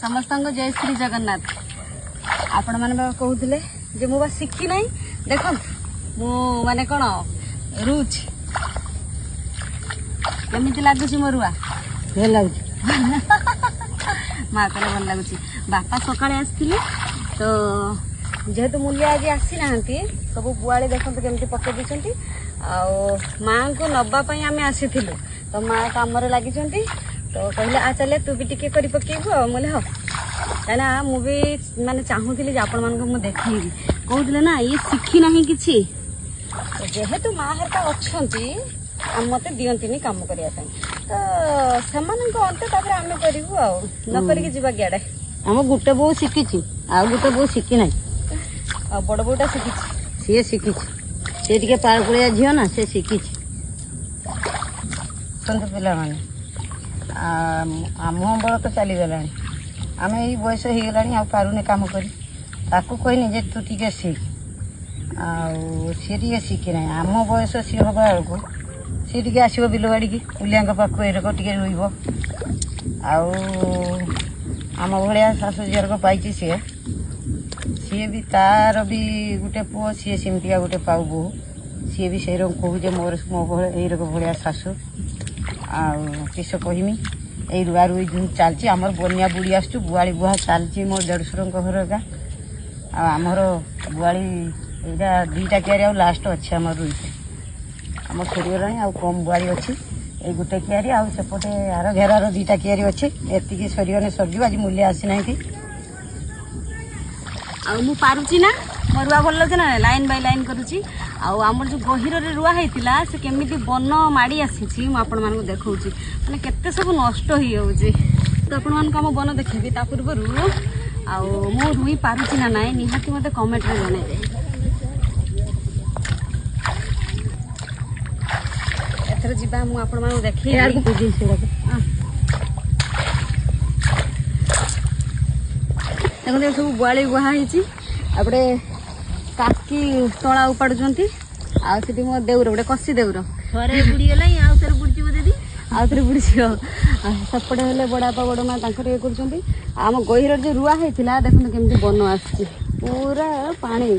समस्त जय श्री जगन्नाथ। आपण मैंने कहते जे मु शिखी ना देख मु माने कौन रुच कमी लगुच मोरुआ भल लगुच माँ कहले भल लगुच। बापा सकाଳେ आसते तो जेहेतु मूल्य आज आसी ना सब बुआड़ी देखते केमती पकई देती माँ को नवापाई आम आसी तो माँ कम लगी तो कहले आ चले तू भी टिके कर पकेबू बोले हाँ कहना मुझे माने चाहूली आपण मान देखी कहते ना ये शिखी ना कि जेहेतु माँ हरका अच्छा मत दिंती कम करने तो से अंत आम करूँ नक जा गड़े आम गोटे बो शिखी आ गोटे बो शिखी ना बड़ बोटा शिखी सी शिखी सी टे पारकुड़िया झील ना से शिखी पे मैंने आम बड़ तो चलीगला आम ये बयस हो गला पारुने कम कर कहनी जे तू टे शिख सी टे शिखी ना आम बयस सी हवा बेलू सी टे आसो बिल बाड़ी की पुलिया पाख एरक टे रोब आम भाया शाशु झीर पाई सी भी तार भी गोटे पुओ सी सेमतिया गोटे पाऊ बो सी भी से कहूँ मोर मो भाया शाशु किस कहमी यही रुआ रुई चलती आमर बनिया बुड़ी आसु बुआड़ी बुहा चलती मो देढ़शुर घर का आमर बुआड़ी यहाँ दुईटा क्यारी आ लास्ट अच्छे आम रुई आम सरीगला आ कम बुआड़ी अच्छी ये गोटे क्यारी आउटे आर घेरार दुईटा क्यारी अच्छे एति सरीगने सरज आज मूल्य आसी ना पारुची ना मो रुआ भल लगे ना लाइन बाय लाइन करुच्ची आमर जो गहिर रुआ होता से केमी बन माड़ी आसी आपण मानक देखा मैंने केते सब नष्ट हो जाऊे तो आपण मानक आम बन देखेबी ता पूर्व मु रुई पारुची ना ना निहाती मत कमेंट रे जणाइबे। एथर जिबा मु आपण मानक देखि देखते सब बुआड़ी बुहाई आपड़े काकी तला उपाड़ुंट आठी मो देवर गोटे कसी देवर थे बुड़ीगला आउे बुड़ी दीदी आउे बुड़ी सेपटे हेल्ले बड़ापा बड़ माँ ये कर आम गहिर जो रुआ होता देखते केमती बन आस पूरा पानी